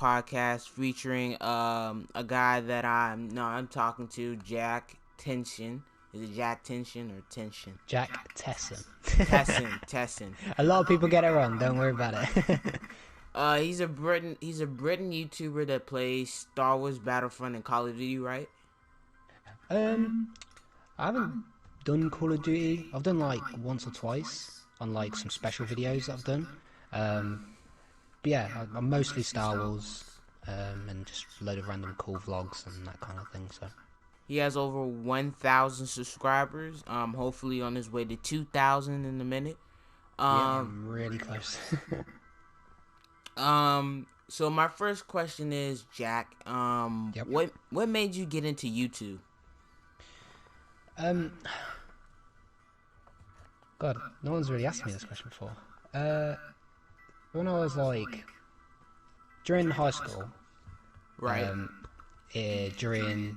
podcast featuring a guy that I'm talking to, Jack Tension. Is it Jack Tension or Tension? Jack Tesson. Tesson. A lot of people get it wrong. Don't worry about it. He's a Britain YouTuber that plays Star Wars Battlefront and Call of Duty, right? I haven't done Call of Duty. I've done like once or twice on like some special videos that I've done. But yeah, I'm mostly Star Wars and just a load of random cool vlogs and that kind of thing. So he has over 1,000 subscribers. Hopefully on his way to 2,000 in a minute. Yeah, I'm really close. So my first question is, Jack, Yep. what made you get into YouTube? God, no one's really asked me this question before. When I was like during high school, Right. During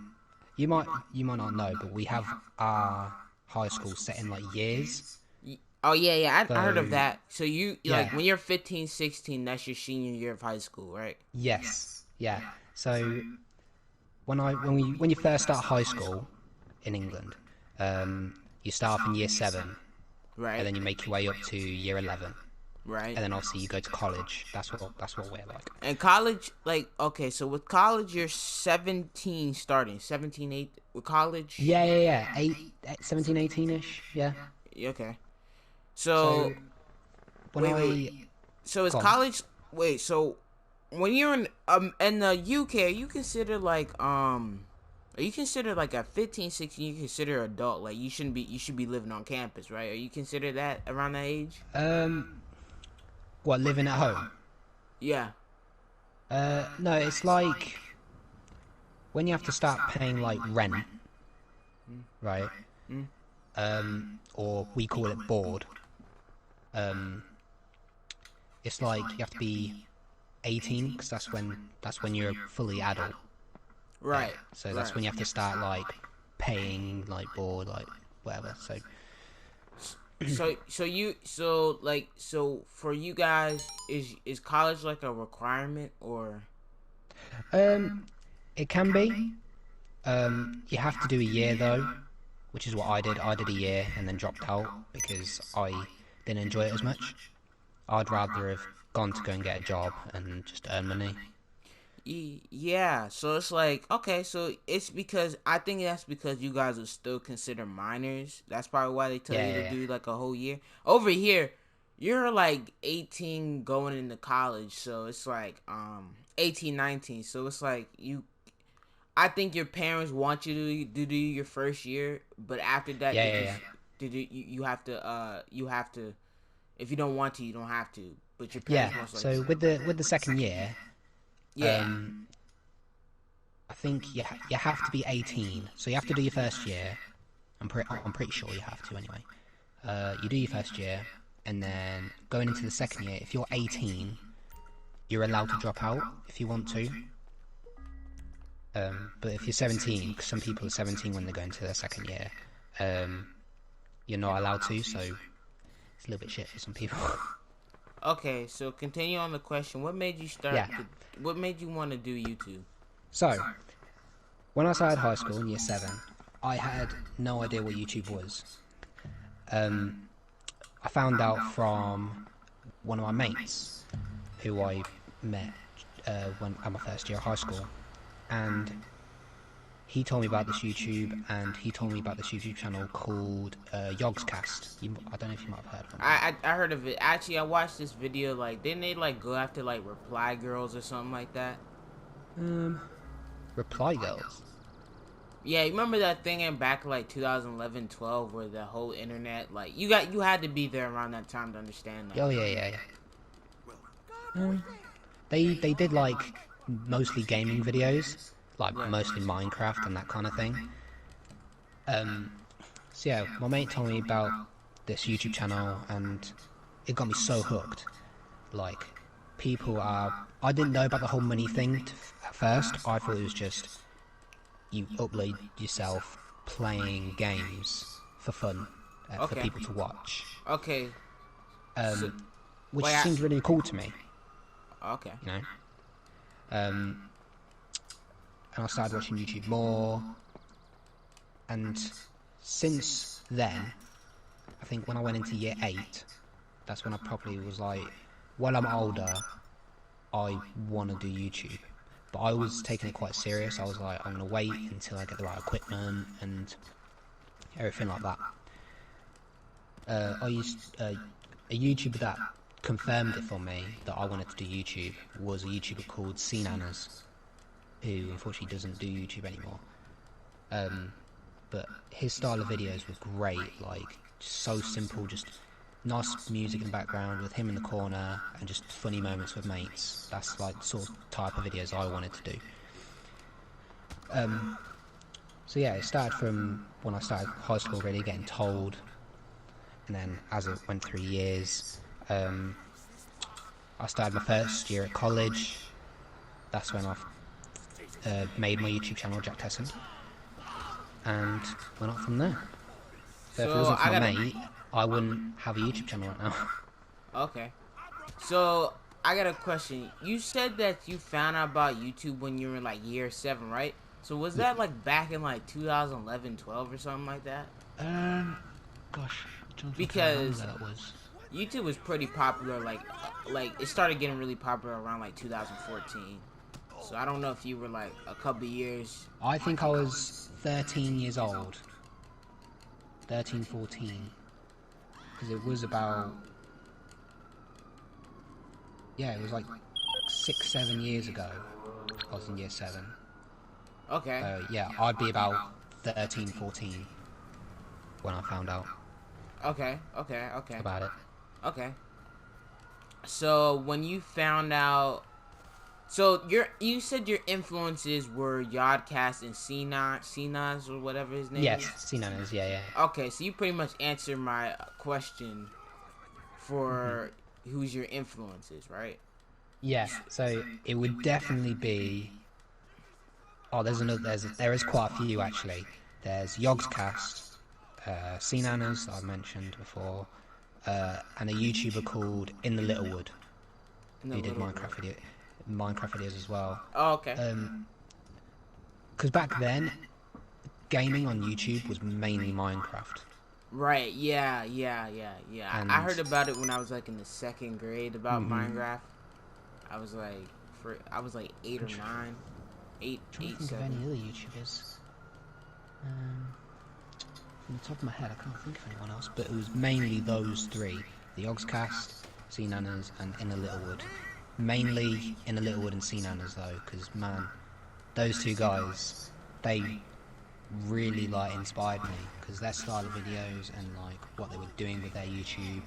you might not know, but we have our high school set in like years. Oh yeah, I heard of So, that. So you yeah. like when you're 15, 16, that's your senior year of high school, right? Yes, yeah. So when you first start high school in England, you start off in year 7, Right. and then you make your way up to year 11, Right. and then obviously you go to college. That's what we're like. And college, like, okay, so with college, you're 17 starting. 17, 8, with college? Yeah. 17, 18-ish, yeah. Okay. So So, when wait. So is Go on. college, wait, so when you're in the UK, are you considered like, at 15, 16, you consider adult, like, you should be living on campus, right? Are you considered that around that age? What, living at home? Yeah. No, it's like when you have to start paying like rent, right? Or we call it board. It's like you have to be 18 because that's when you're fully adult. Right. So that's when you have to start like paying like board, like whatever. So for you guys, is college like a requirement or? It can be. You have to do a year though, which is what I did. I did a year and then dropped out because I didn't enjoy it as much. I'd rather have gone to go and get a job and just earn money. Yeah, so it's like, okay, so it's because I think that's because you guys are still considered minors. That's probably why they tell you to Yeah. do like a whole year. Over here, you're like 18 going into college, so it's like 18, 19. So it's like I think your parents want you to do your first year, but after that Yeah. you have to if you don't want to, you don't have to. But your Yeah. parents most So likely. with the second year, Yeah. I think you have to be 18. So you have to do your first year. I'm pretty sure you have to anyway. You do your first year, and then going into the second year, if you're 18, you're allowed to drop out if you want to. But if you're 17, because some people are 17 when they go into their second year, you're not allowed to. So it's a little bit shit for some people. Okay, so continue on the question. What made you start? Yeah. What made you want to do YouTube? So, when I started high school in year 7, I had no idea what YouTube was. I found out from one of my mates, who I met when at my first year of high school, and he told me about this YouTube, and he told me about this YouTube channel called Yogscast. I don't know if you might have heard of him. I heard of it. Actually, I watched this video. Like, didn't they like go after like reply girls or something like that? Reply Girls. Yeah, you remember that thing in back like 2011, 12, where the whole internet, like, you had to be there around that time to understand that. Oh yeah. They did like mostly gaming videos, like mostly Minecraft and that kind of thing. So yeah, my mate told me about this YouTube channel, and it got me so hooked. Like, I didn't know about the whole money thing at first. I thought it was just you upload yourself playing games for fun, for Okay. people to watch. Okay. Which Wait, seemed really cool to me, Okay. you know. And I started watching YouTube more. And since then, I think when I went into year 8, that's when I probably was like, well, I'm older, I want to do YouTube. But I was taking it quite serious. I was like, I'm going to wait until I get the right equipment and everything like that. I used a YouTuber that confirmed it for me that I wanted to do YouTube was a YouTuber called CNanners, who unfortunately doesn't do YouTube anymore. But his style of videos were great, like so simple, just nice music in the background with him in the corner and just funny moments with mates. That's like the sort of type of videos I wanted to do. So yeah, it started from when I started high school, really getting told, and then as it went through years, I started my first year at college. That's when I made my YouTube channel, Jack Tesson, and went up from there. So if it wasn't for my mate, I wouldn't have a YouTube channel right now. Okay. So I got a question. You said that you found out about YouTube when you were in like year 7, right? So was that like back in like 2011, 12 or something like that? Gosh, because that was. YouTube was pretty popular. Like it started getting really popular around like 2014. So I don't know if you were like a couple years. I think I was 13 years old. 13, 14. Because it was about... Yeah, it was like 6, 7 years ago. I was in year 7. Okay. Yeah, I'd be about 13, 14 when I found out. Okay. About it. Okay. So when you found out... So you said your influences were Yodcast and CNanners or whatever his name is? Yes, CNanners, yeah. Okay, so you pretty much answered my question for who's your influences, right? Yeah, so it would definitely be... Oh, there is quite a few actually. There's Yogscast, CNanners that I mentioned before, and a YouTuber called In the Littlewood, who did Minecraft videos as well. Oh, okay. Because back then, gaming on YouTube was mainly Minecraft. Right. Yeah. And I heard about it when I was like in the 2nd grade about Minecraft. I was like 8 or 9. 8, 7. Of any other YouTubers? From the top of my head, I can't think of anyone else. But it was mainly those 3: the Yogscast, CNanners, and In the Littlewood. Mainly In the Littlewood and CNanners though, because man, those 2 guys, they really like inspired me because their style of videos and like what they were doing with their YouTube,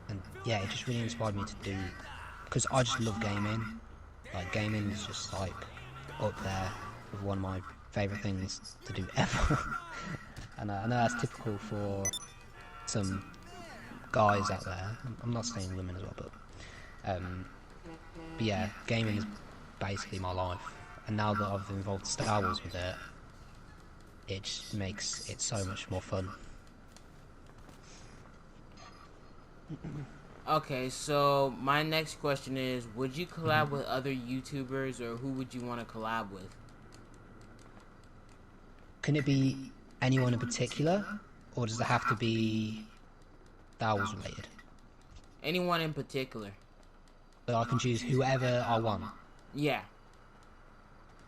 and yeah, it just really inspired me to do, because I just love gaming. Like gaming is just like up there with one of my favourite things to do ever. And I know that's typical for some guys out there. I'm not saying women as well, but yeah, gaming is basically my life. And now that I've involved Star Wars with it, it just makes it so much more fun. Okay, so my next question is, would you collab with other YouTubers, or who would you want to collab with? Can it be anyone in particular, or does it have to be Star Wars related? Anyone in particular. So I can choose whoever I want? Yeah.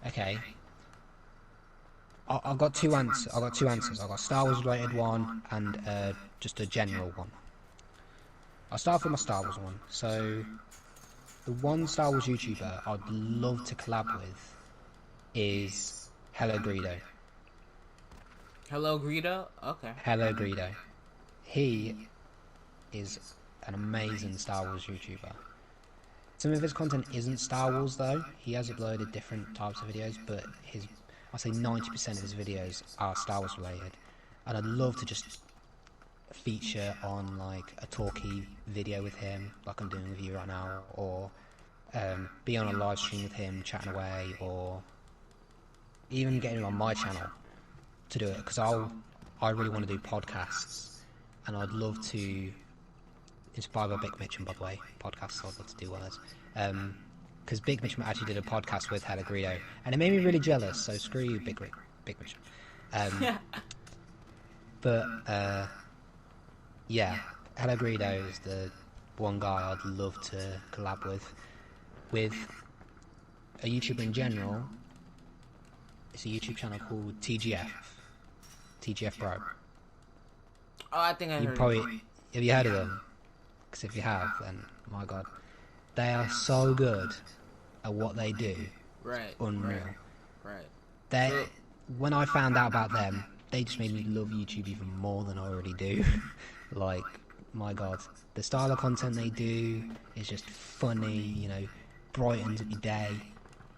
Okay. I've got two answers. I've got Star Wars related one and just a general one. I'll start with my Star Wars one. So the one Star Wars YouTuber I'd love to collab with is Hello Greedo. Hello Greedo? Okay. Hello Greedo. He is an amazing Star Wars YouTuber. Some of his content isn't Star Wars though. He has uploaded different types of videos, but I'd say 90% of his videos are Star Wars related. And I'd love to just feature on like a talkie video with him, like I'm doing with you right now, or be on a live stream with him chatting away, or even getting him on my channel to do it, because I really want to do podcasts, and I'd love to, inspired by Big Mitchum by the way, podcasts I'd love to do one as, because Big Mitchum actually did a podcast with Hella Greedo, and it made me really jealous. So screw you, Big Mitchum. But yeah, Hella Greedo is the one guy I'd love to collab with. With a YouTuber in general, it's a YouTube channel called TGF Bro. Oh, I think I heard Probably of it. have you heard of them? Because if you have, then my God, they are so good at what they do. Right. Unreal. Right. When I found out about them, they just made me love YouTube even more than I already do. Like, my God, the style of content they do is just funny, you know, brightens up your day,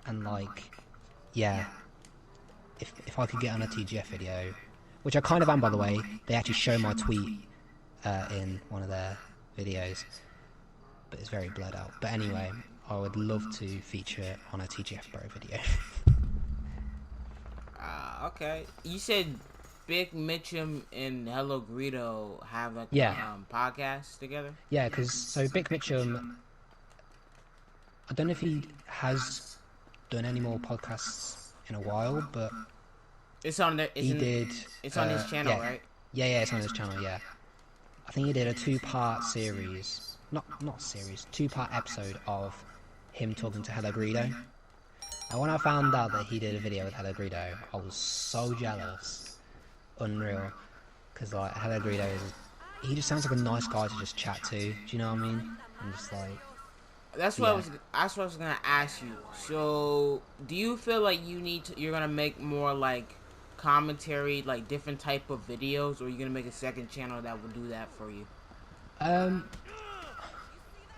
and like, yeah, if I could get on a TGF video, which I kind of am, by the way, they actually show my tweet in one of their videos, but it's very blurred out. But anyway, I would love to feature on a TGF Bro video. Okay. You said Big Mitchum and Hello Greedo have like Yeah. a podcast together? Yeah, because so Big Mitchum, I don't know if he has done any more podcasts in a while, but It's on there. It's on his channel, yeah. right? Yeah, it's on his channel, yeah. I think he did a two-part series, not series, two-part episode of him talking to Hello Greedo. And when I found out that he did a video with Hello Greedo, I was so jealous. Unreal. Because, like, Hello Greedo he just sounds like a nice guy to just chat to. Do you know what I mean? I'm just like... That's what I was gonna ask you. So, do you feel like you're gonna make more like commentary, like different type of videos, or are you gonna make a second channel that will do that for you?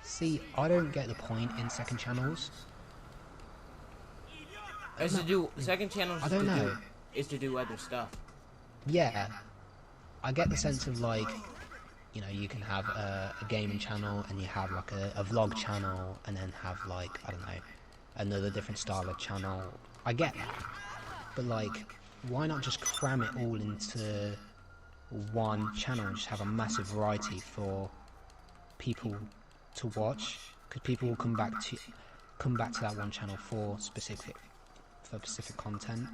See, I don't get the point in second channels. It's to do second channels. I don't know. Is to do other stuff. Yeah, I get the sense of like, you know, you can have a gaming channel and you have like a vlog channel and then have like, I don't know, another different style of channel. I get that, but like, why not just cram it all into one channel and just have a massive variety for people to watch? Because people will come back to that one channel for specific content.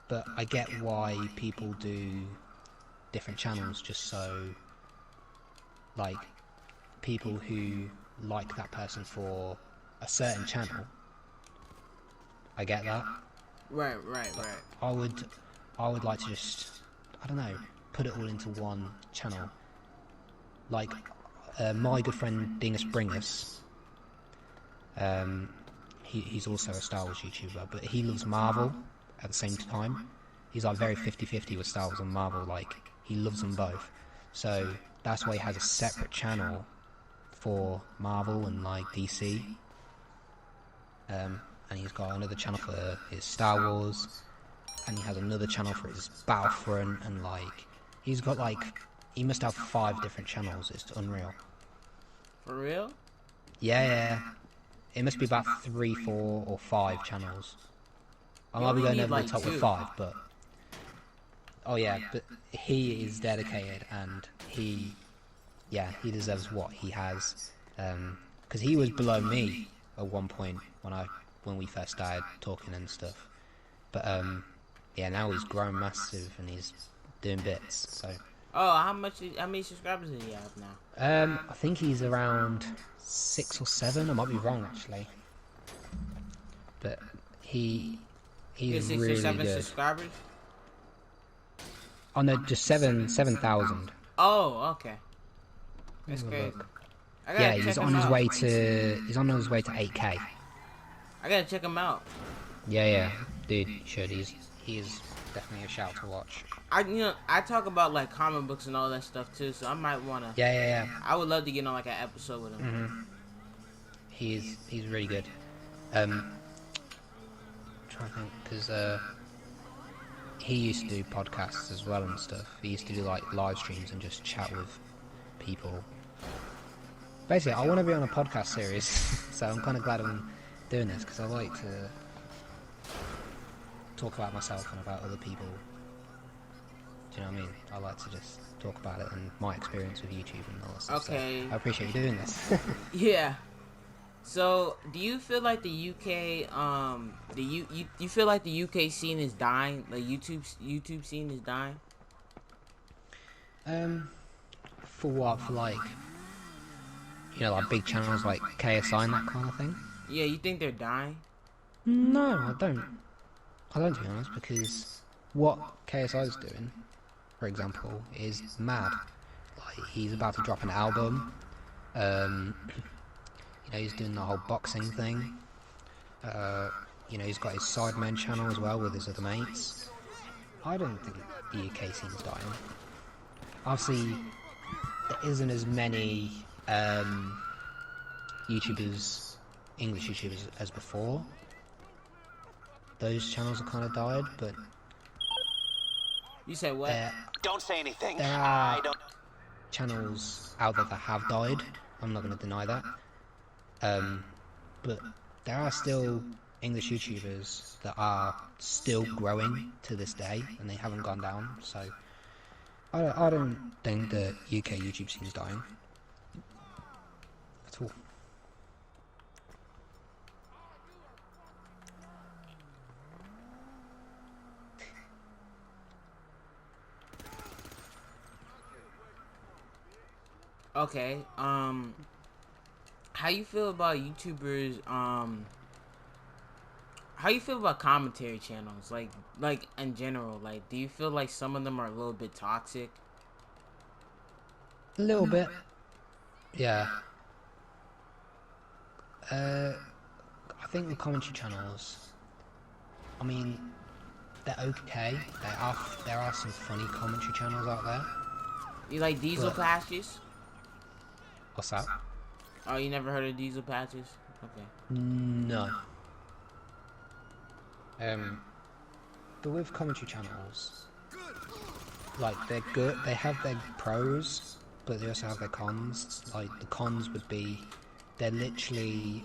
But I get why people do different channels, just so like people who like that person for a certain channel. I get that. Right. I would like to just, I don't know, put it all into one channel. Like my good friend Dingus Bringus, he's also a Star Wars YouTuber, but he loves Marvel at the same time. He's like very 50-50 with Star Wars and Marvel, like he loves them both. So that's why he has a separate channel for Marvel and like DC. And he's got another channel for his Star Wars, and he has another channel for his Battlefront, and like he's got like, he must have 5 different channels. It's unreal. For real? Yeah. It must be about 3, 4, or 5 channels. I might be going over the top with 5, but oh yeah, but he is dedicated, and he deserves what he has. Because he was below me at one point when we first started talking and stuff. But yeah, now he's grown massive and he's doing bits. So. Oh, how many subscribers does he have now? I think he's around 6 or 7. I might be wrong actually. But he's really 6 or 7 good. subscribers? Oh no, just 7,000. Oh, okay. That's great. Yeah, he's on his way to 8K. I gotta check him out. Yeah, dude, you should. He is definitely a shout to watch. I talk about like comic books and all that stuff too, so I might wanna. Yeah. I would love to get on like an episode with him. Mm-hmm. He's really good. I'm trying to think, because he used to do podcasts as well and stuff. He used to do like live streams and just chat with people. Basically, I want to be on a podcast series, so I'm kind of glad I'm doing this, because I like to talk about myself and about other people. Do you know what I mean? I like to just talk about it and my experience with YouTube and all that stuff. Okay. So I appreciate you doing this. Yeah. So, do you feel like the UK, you feel like the UK scene is dying? Like YouTube scene is dying? Um, for what? For like, like big channels like KSI and that kind of thing? Yeah, you think they're dying? No, I don't. I don't, to be honest, because what KSI is doing, for example, is mad. Like, he's about to drop an album. Um, he's doing the whole boxing thing. He's got his Sidemen channel as well with his other mates. I don't think the UK scene's dying. Obviously, there isn't as many YouTubers, English YouTubers, as before. Those channels have kind of died, but You said what? Don't say anything. There are channels out there that have died. I'm not going to deny that. But there are still English YouTubers that are still growing to this day, and they haven't gone down. So I don't think the UK YouTube scene is dying at all. Okay. How you feel about YouTubers? How you feel about commentary channels? Like in general. Like, do you feel like some of them are a little bit toxic? A little bit, yeah. I think the commentary channels, I mean, they're okay. There are some funny commentary channels out there. You like Diesel But- Patches? What's that? Oh, you never heard of Diesel Patches? Okay. No. But with commentary channels, like, they're good. They have their pros, but they also have their cons. Like, the cons would be they're literally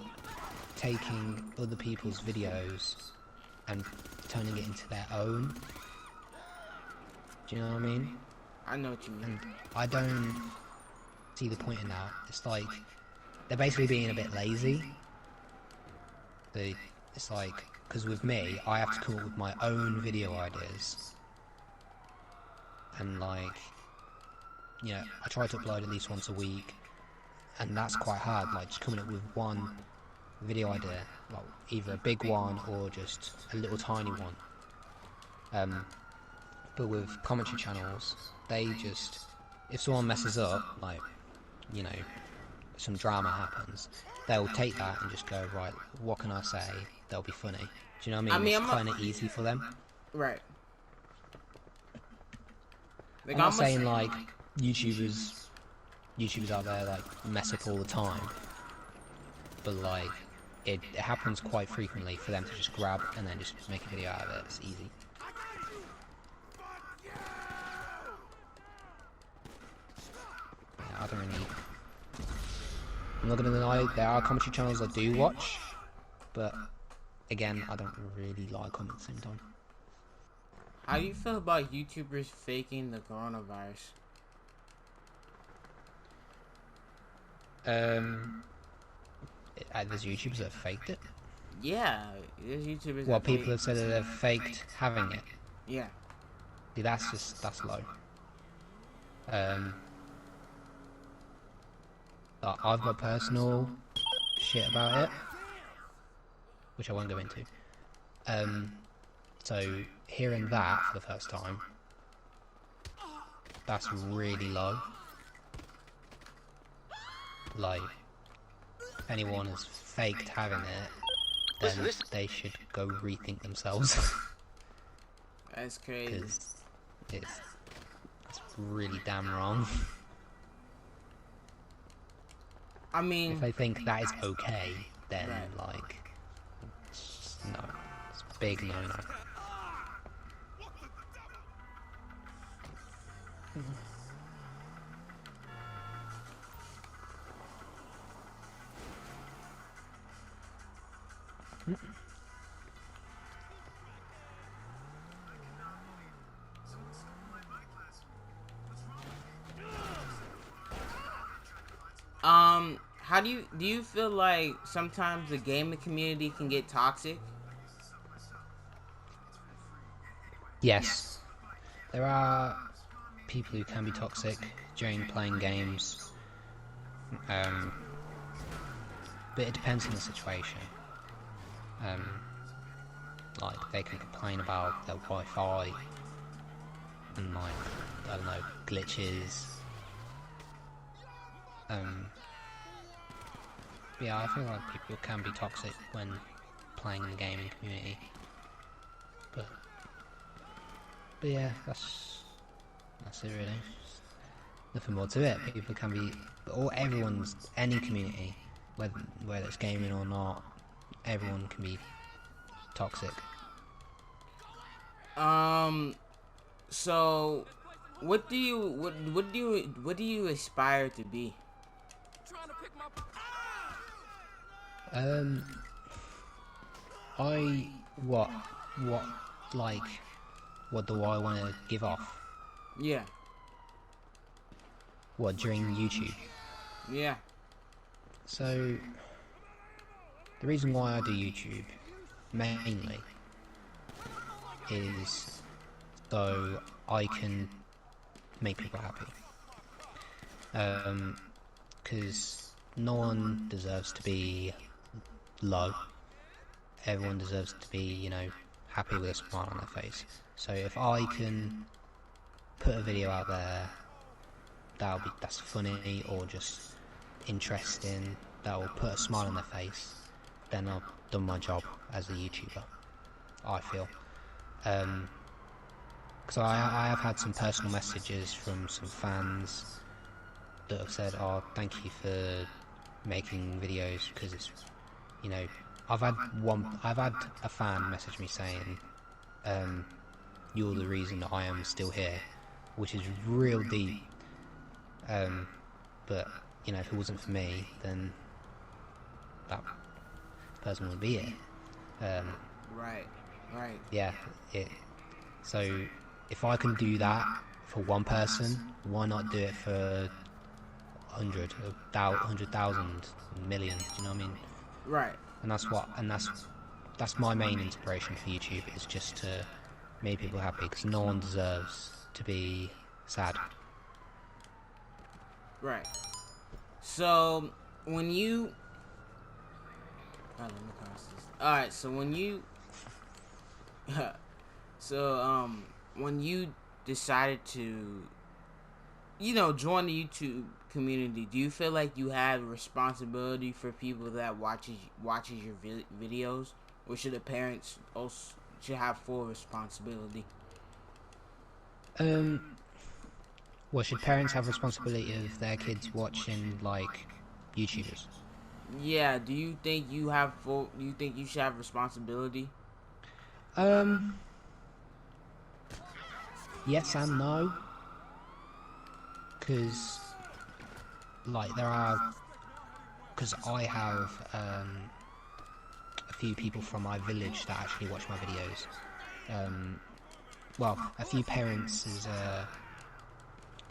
taking other people's videos and turning it into their own. Do you know what I mean? I know what you mean. And I don't see the point in that. It's like they're basically being a bit lazy. It's like, because with me, I have to come up with my own video ideas, and like, I try to upload at least once a week, and that's quite hard. Like, just coming up with one video idea, like either a big one or just a little tiny one. But with commentary channels, they just, if someone messes up, like, some drama happens, they'll take that and just go, right, what can I say that'll be funny? Do you know what I mean? It's kind of easy for them. Right. Like, I'm not saying like YouTubers out there like mess up all the time, but like it happens quite frequently for them to just grab and then just make a video out of it. It's easy. Yeah, I don't really. I'm not gonna deny there are commentary channels I do watch, but again, I don't really like them at the same time. How do you feel about YouTubers faking the coronavirus? There's YouTubers that have faked it. Yeah, there's YouTubers. Well, that people fake- have said that they've faked having it. Yeah. See, that's low. I've got personal shit about it, which I won't go into. So hearing that for the first time, that's really low. Like, if anyone has faked having it, then they should go rethink themselves. That's crazy. Because it's really damn wrong. I mean, If they think that is okay, then Right. like, no, it's a big no-no. How do you feel like sometimes the gaming community can get toxic? Yes, there are people who can be toxic during playing games, um, but it depends on the situation. Um, like, they can complain about their Wi-Fi and, like, I don't know, glitches. Yeah, I feel like people can be toxic when playing in the gaming community, but yeah, that's it really. Nothing more to it. People can be, or any community, whether it's gaming or not, everyone can be toxic. So what do you aspire to be? Um, I what what like what do I want to give off? Yeah. What, during YouTube? Yeah. So the reason why I do YouTube mainly is so I can make people happy. Because no one deserves to be low. Everyone deserves to be, happy with a smile on their face. So if I can put a video out there that's funny or just interesting, that will put a smile on their face, then I've done my job as a YouTuber, I feel. Because I have had some personal messages from some fans that have said, "Oh, thank you for making videos," because it's, I've had a fan message me saying, "You're the reason I am still here," which is real deep. But if it wasn't for me, then that person wouldn't be here. Right. Right. Yeah. So if I can do that for one person, why not do it for 100,000, million? Do you know what I mean? Right. And that's my main inspiration for YouTube, is just to make people happy, because no one deserves to be sad. Right. So when you Alright, so when you when you decided to join the YouTube community, do you feel like you have responsibility for people that watches your videos, or should the parents also should have full responsibility? Well, should parents have responsibility of their kids watching, like, YouTubers? Yeah, do you think you should have responsibility? Yes and no, because, like, because I have a few people from my village that actually watch my videos. Well, a few parents'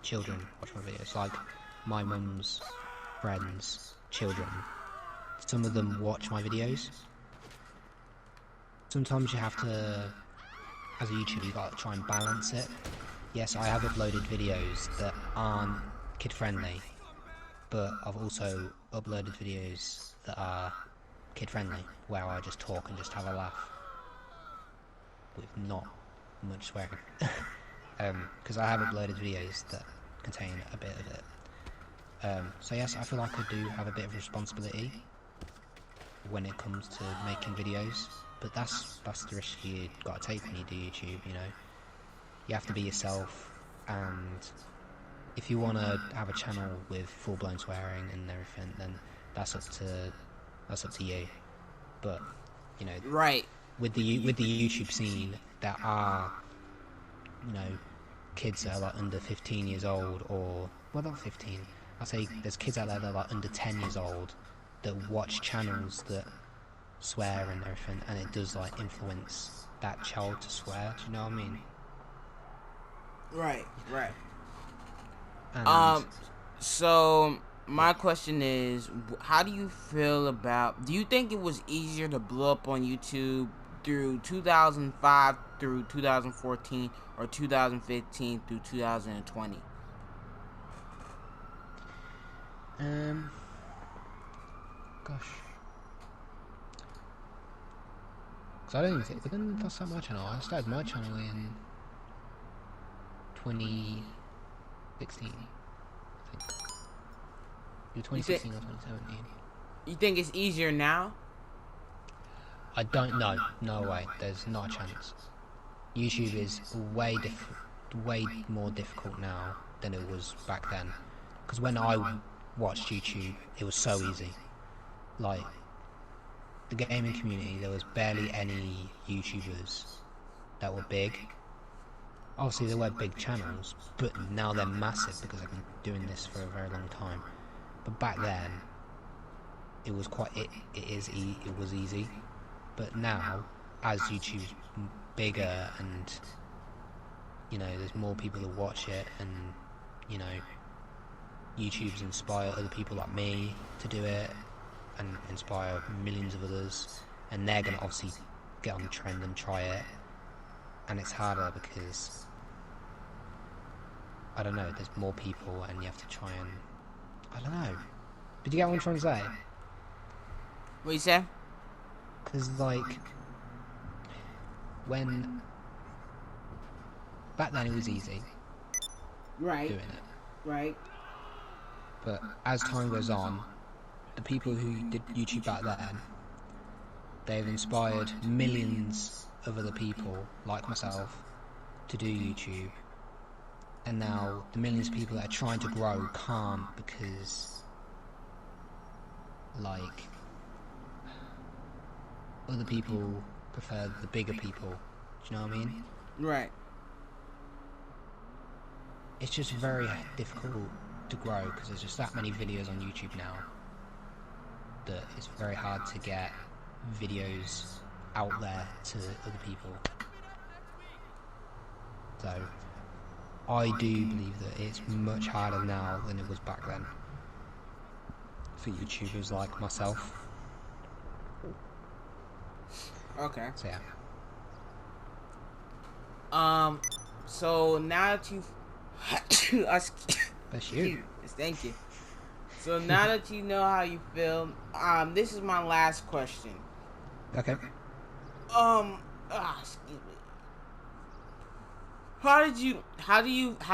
children watch my videos, like my mum's friends' children. Some of them watch my videos. Sometimes you have to, as a YouTuber, you gotta try and balance it. Yes, I have uploaded videos that aren't kid-friendly, but I've also uploaded videos that are kid-friendly, where I just talk and just have a laugh, with not much swearing. Because I have uploaded videos that contain a bit of it. So yes, I feel like I do have a bit of responsibility when it comes to making videos, but that's the risk you gotta take when you do YouTube. You have to be yourself, and if you want to have a channel with full-blown swearing and everything, then that's up to you. But Right. with the YouTube scene, there are kids that are like under 15 years old, or well, not 15. I say there's kids out there that are like under 10 years old that watch channels that swear and everything, and it does like influence that child to swear. Do you know what I mean? Right. Right. And So my question is, how do you feel about? Do you think it was easier to blow up on YouTube through 2005 through 2014, or 2015 through 2020? Gosh. Because I don't even think. But then that's not my channel. I started my channel in 2016. I think. Either 2016 or 2017. You think it's easier now? I don't know. No way. There's not a chance. YouTube is way more difficult now than it was back then. Because when I watched YouTube, it was so easy. Like, the gaming community, there was barely any YouTubers that were big. Obviously, there were big channels, but now they're massive because I've been doing this for a very long time. But back then, it was it was easy. But now, as YouTube's bigger and, you know, there's more people that watch it, and, you know, YouTube's inspired other people like me to do it and inspire millions of others, and they're going to obviously get on the trend and try it, and it's harder because, I don't know, there's more people and you have to try and, I don't know. Did you get what I'm trying to say? What you say? Because, like, when back then it was easy, Right. doing it, Right. but as time goes on, the people who did YouTube back then, they've inspired millions of other people like myself to do YouTube, and now the millions of people that are trying to grow can't because, like, other people prefer the bigger people. Do you know what I mean? Right. It's just very difficult to grow because there's just that many videos on YouTube now that it's very hard to get videos out there to other people. So I do believe that it's much harder now than it was back then for YouTubers like myself. Okay. So yeah. So now that you've That's you. Thank you. So now that you know how you feel, this is my last question. Okay. Excuse me. How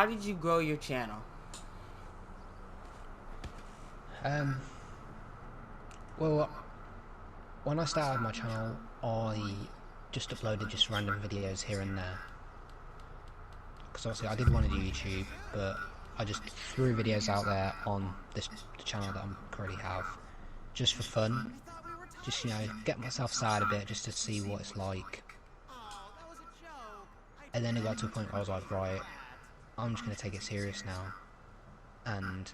did you grow your channel? Well, when I started my channel, I just uploaded just random videos here and there. Because obviously I did want to do YouTube, but I just threw videos out there on the channel that I currently have, just for fun. Just, you know, get myself sad a bit, just to see what it's like. And then it got to a point where I was like, right, I'm just going to take it serious now. And,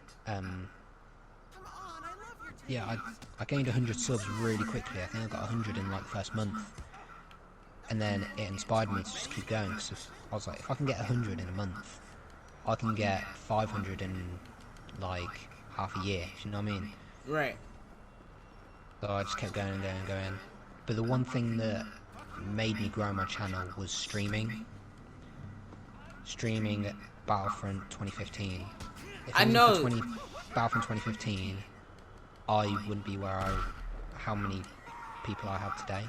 yeah, I gained 100 subs really quickly. I think I got 100 in like the first month. And then it inspired me to just keep going, because I was like, if I can get 100 in a month, I can get 500 in like half a year. Do you know what I mean? Right. So I just kept going and going and going. But the one thing that made me grow my channel was streaming. Streaming Battlefront 2015. If I it know. wasn't for Battlefront 2015, I wouldn't be how many people I have today.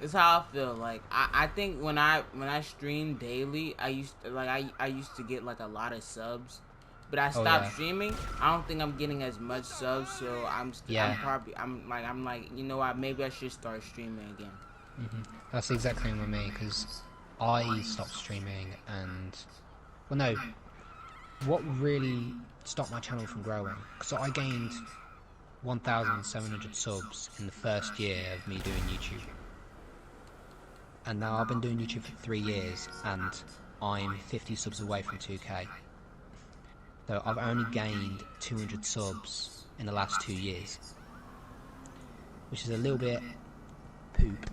It's how I feel. Like I think when I stream daily, I used to get like a lot of subs, but I stopped streaming. I don't think I'm getting as much subs, so I'm like, you know what? Maybe I should start streaming again. That's the exact thing with me, because I stopped streaming, and well, no, what really stopped my channel from growing? Because I gained 1,700 subs in the first year of me doing YouTube. And now I've been doing YouTube for 3 years, and I'm 50 subs away from 2k. So I've only gained 200 subs in the last 2 years, which is a little bit poop,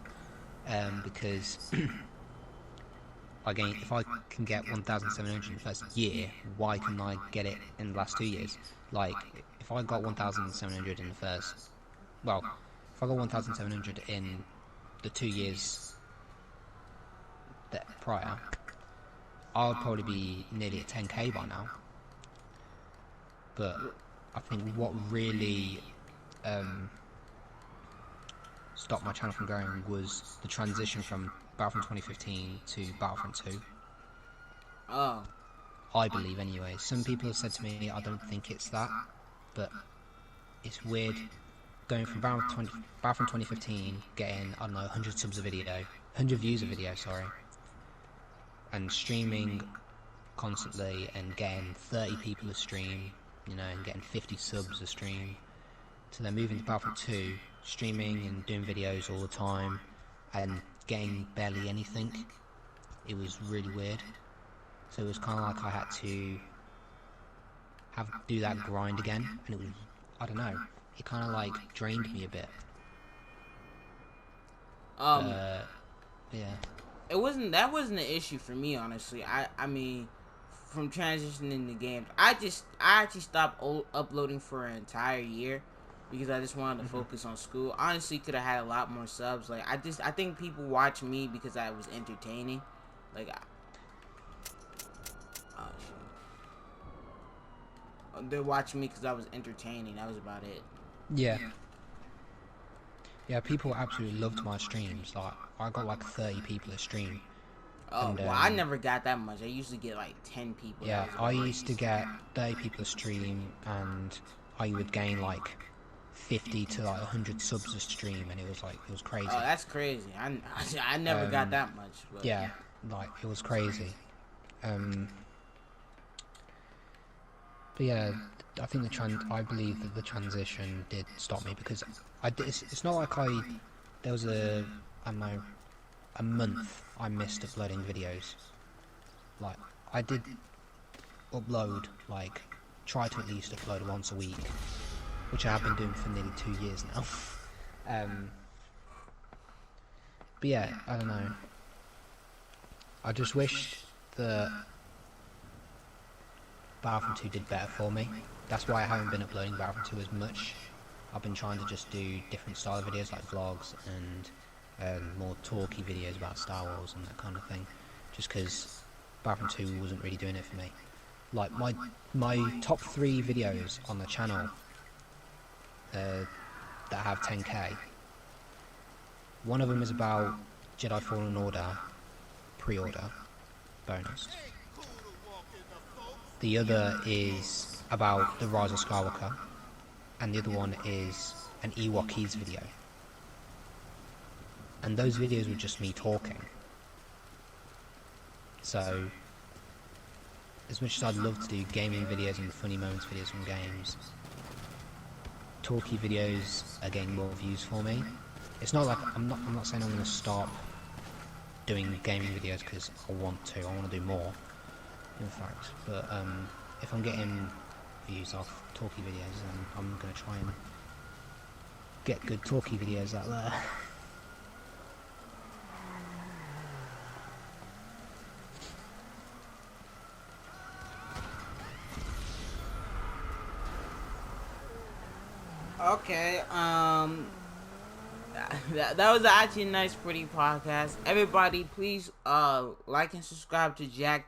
because Again, if I can get 1,700 in the first year, why couldn't I get it in the last 2 years? Like, if I got 1,700 in the first, well, if I got 1,700 in the 2 years that prior, I would probably be nearly at 10k by now. But I think what really stopped my channel from growing was the transition from Battlefront 2015 to Battlefront 2. Oh. I believe anyway. Some people have said to me, I don't think it's that, but it's weird going from Battlefront 2015, getting, I don't know, 100 subs a video, 100 views a video, sorry, and streaming constantly and getting 30 people a stream, you know, and getting 50 subs a stream, to then moving to Battlefront 2, streaming and doing videos all the time, and getting barely anything. It was really weird. So it was kind of like I had to do that grind again, and it was, I don't know, it kind of like drained me a bit. Yeah. That wasn't an issue for me, honestly. I mean, from transitioning to games, I actually stopped uploading for an entire year because I just wanted to focus on school. Honestly, could have had a lot more subs. Like, I think people watch me because I was entertaining. Like, oh shit, they're watching me because I was entertaining. That was about it. Yeah. Yeah, people absolutely loved my streams. Like, I got like 30 people a stream. Oh, and, well, I never got that much. I usually get like 10 people. Yeah, I used to get 30 people a stream, and I would gain like 50 to like 100 subs a stream, and it was crazy. Oh, that's crazy. I never got that much. But. Yeah, like, it was crazy. But yeah, I think I believe that the transition did stop me, because it's not like there was a month I missed uploading videos. Like, I did upload, like, try to at least upload once a week, which I have been doing for nearly 2 years now. But yeah, I don't know. I just wish that Battlefront 2 did better for me. That's why I haven't been uploading Battlefront 2 as much. I've been trying to just do different style of videos, like vlogs and more talky videos about Star Wars and that kind of thing, just because Battlefront 2 wasn't really doing it for me. Like, my top 3 videos on the channel that have 10k, one of them is about Jedi Fallen Order pre-order bonus. The other is about the Rise of Skywalker, and the other one is an Ewokies video. And those videos were just me talking. So, as much as I'd love to do gaming videos and funny moments videos from games, talky videos are getting more views for me. It's not like I'm not saying I'm going to stop doing gaming videos because I want to do more, in fact. But if I'm getting views off talky videos, then I'm going to try and get good talky videos out there. Okay, that was actually a nice, pretty podcast. Everybody, please, like and subscribe to Jack,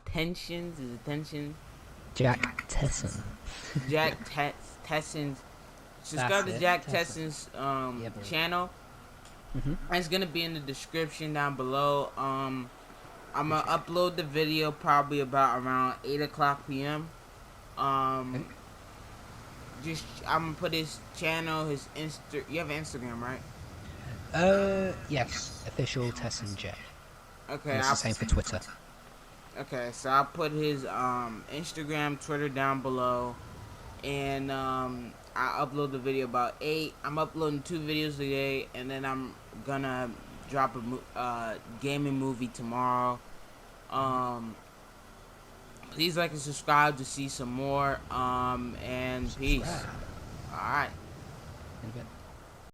Tensions, is it Tension? Jack Tesson. Jack Tesson's. Subscribe to Jack Tesson's, channel. It's gonna be in the description down below. I'm gonna upload the video probably about around 8:00 p.m. I'm gonna put his channel, his you have Instagram, right? Yes, official Tesson J. Okay. And it's the same for Twitter. Okay, so I'll put his Instagram, Twitter down below, and I upload the video about 8. I'm uploading 2 videos today, and then I'm gonna drop a gaming movie tomorrow. Please like and subscribe to see some more. And peace. Alright. In a bit.